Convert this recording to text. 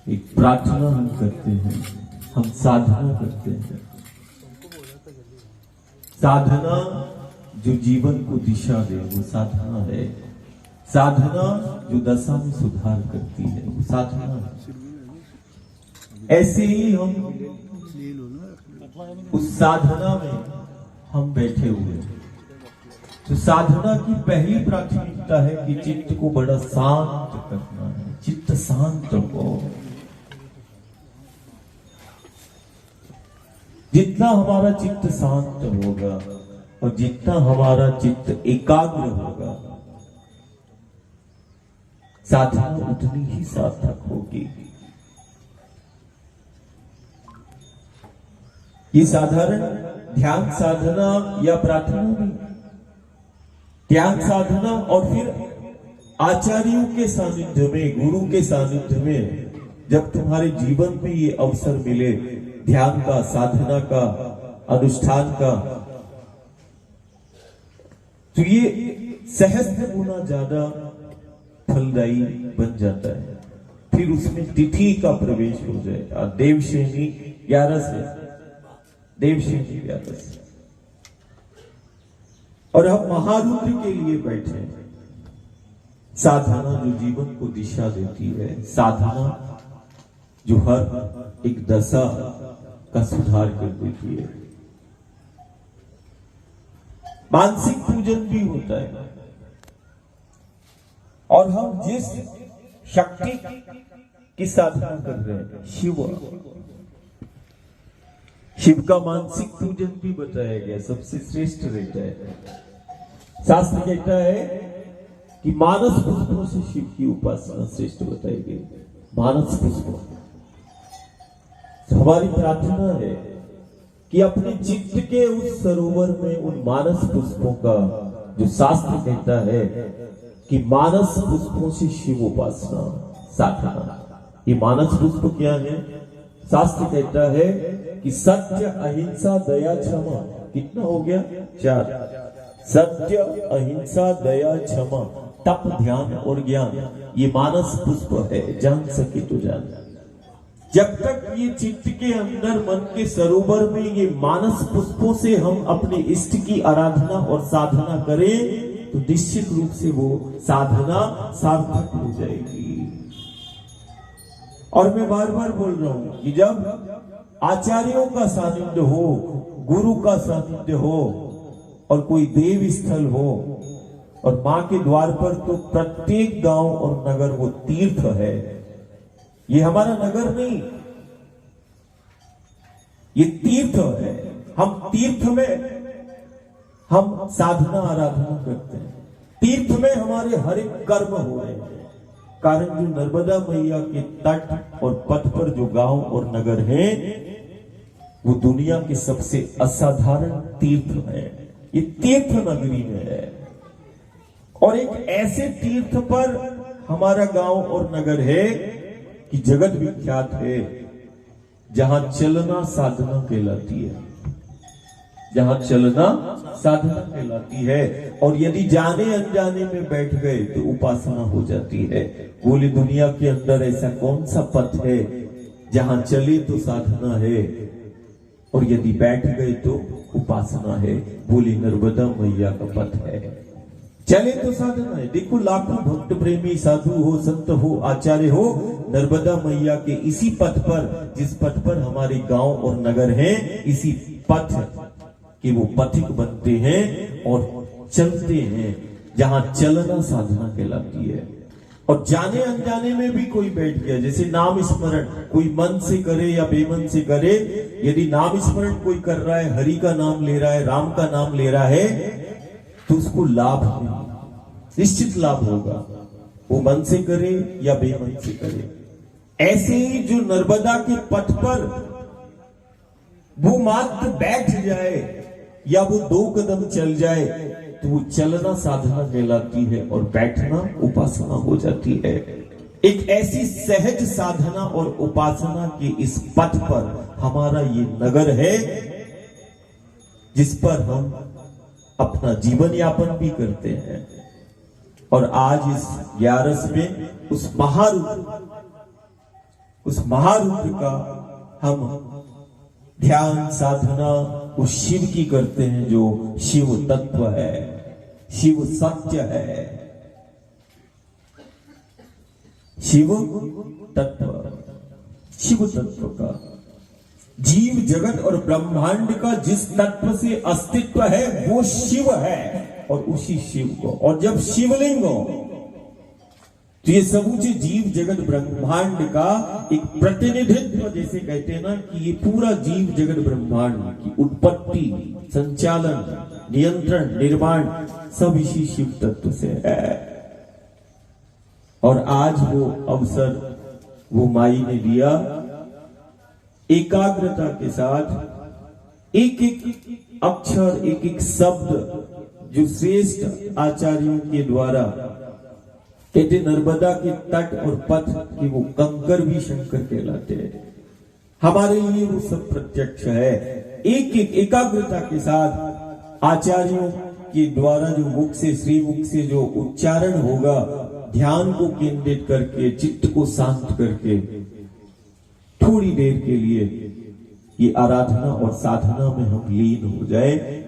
एक प्रार्थना हम करते हैं, हम साधना करते हैं। साधना जो जीवन को दिशा दे वो साधना है। साधना जो दशा में सुधार करती है वो साधना है। ऐसे ही हम उस साधना में हम बैठे हुए हैं। तो साधना की पहली प्राथमिकता है कि चित्त को बड़ा शांत करना है। चित्त शांत हो। जितना हमारा चित्त शांत होगा और जितना हमारा चित्त एकाग्र होगा, साधना उतनी ही सार्थक होगी। ये साधारण ध्यान साधना या प्रार्थना नहीं, ध्यान साधना और फिर आचार्यों के सानिध्य में, गुरु के सानिध्य में जब तुम्हारे जीवन में ये अवसर मिले ध्यान का, साधना का, अनुष्ठान का, तो ये सहस्त्र गुना ज्यादा फलदायी बन जाता है। फिर उसमें तिथि का प्रवेश हो जाए। देवशयनी 11 से, देवशयनी 11 से, और हम महारुद्र के लिए बैठे हैं। साधना जो जीवन को दिशा देती है, साधना जो हर एक दशा का सुधार कर देती है। मानसिक पूजन भी होता है, और हम जिस शक्ति की साधना कर रहे हैं, शिव का मानसिक पूजन भी बताया गया, सबसे श्रेष्ठ रहता है। शास्त्र कहता है कि मानस पुष्पों से शिव की उपासना श्रेष्ठ बताई गई। मानस पुष्पों, हमारी प्रार्थना है कि अपने चित्त के उस सरोवर में उन मानस पुष्पों का, जो शास्त्र कहता है कि मानस पुष्पों से शिव उपासना साधना। ये मानस पुष्प क्या है? शास्त्र कहता है कि सत्य, अहिंसा, दया, क्षमा। कितना हो गया? 4। सत्य, अहिंसा, दया, क्षमा, तप, ध्यान और ज्ञान, ये मानस पुष्प है। जान सके तो जान। जब तक ये चित्त के अंदर, मन के सरोवर में ये मानस पुष्पों से हम अपने इष्ट की आराधना और साधना करें तो निश्चित रूप से वो साधना सार्थक हो जाएगी। और मैं बार बार बोल रहा हूं कि जब आचार्यों का सानिध्य हो, गुरु का सानिध्य हो, और कोई देव स्थल हो, और मां के द्वार पर तो प्रत्येक गांव और नगर वो तीर्थ है। ये हमारा नगर नहीं, ये तीर्थ है। हम तीर्थ में हम साधना आराधना करते हैं। तीर्थ में हमारे हर एक कर्म हो रहे हैं। कारण जो नर्मदा मैया के तट और पथ पर जो गांव और नगर हैं, वो दुनिया के सबसे असाधारण तीर्थ है। ये तीर्थ नगरी में है, और एक ऐसे तीर्थ पर हमारा गांव और नगर है कि जगत विख्यात है, जहां चलना साधना कहलाती है। जहां चलना साधना कहलाती है, और यदि जाने अनजाने में बैठ गए तो उपासना हो जाती है। बोले दुनिया के अंदर ऐसा कौन सा पथ है जहां चले तो साधना है, और यदि बैठ गए तो उपासना है? बोले नर्मदा मैया का पथ है। चले तो साधना है। देखो, लाखों भक्त प्रेमी, साधु हो, संत हो, आचार्य हो, नर्मदा मैया के इसी पथ पर, जिस पथ पर हमारे गांव और नगर हैं, इसी पथ कि वो पथिक बनते हैं और चलते हैं, जहां चलना साधना कहलाती है। और जाने अनजाने में भी कोई बैठ गया, जैसे नाम स्मरण कोई मन से करे या बेमन से करे, यदि नाम स्मरण कोई कर रहा है, हरि का नाम ले रहा है, राम का नाम ले रहा है, तो उसको लाभ नहीं, निश्चित लाभ होगा, वो मन से करे या बेमन से करे। ऐसे ही जो नर्मदा के पथ पर वो मात्र बैठ जाए या वो 2 कदम चल जाए तो वो चलना साधना कहलाती है, और बैठना उपासना हो जाती है। एक ऐसी सहज साधना और उपासना के इस पथ पर हमारा ये नगर है, जिस पर हम अपना जीवन यापन भी करते हैं। और आज इस 11 में उस महारुद्र का हम ध्यान साधना उस शिव की करते हैं जो शिव तत्व है, शिव सत्य है, शिव तत्व का जीव जगत और ब्रह्मांड का जिस तत्व से अस्तित्व है वो शिव है। और उसी शिव को, और जब शिवलिंग हो तो ये समूचे जीव जगत ब्रह्मांड का एक प्रतिनिधित्व, जैसे कहते हैं ना कि ये पूरा जीव जगत ब्रह्मांड की उत्पत्ति, संचालन, नियंत्रण, निर्माण सब इसी शिव तत्व से है। और आज वो अवसर वो माई ने दिया, एकाग्रता के साथ एक एक अक्षर, एक एक शब्द जो श्रेष्ठ आचार्यों के द्वारा कहते, नर्मदा के तट और पथ की वो कंकर भी शंकर कहलाते हैं। हमारे लिए वो सब प्रत्यक्ष है। एक एक एकाग्रता के साथ आचार्यों के द्वारा जो मुख से, श्रीमुख से जो उच्चारण होगा, ध्यान को केंद्रित करके, चित्त को शांत करके थोड़ी देर के लिए ये आराधना और साधना में हम लीन हो जाए।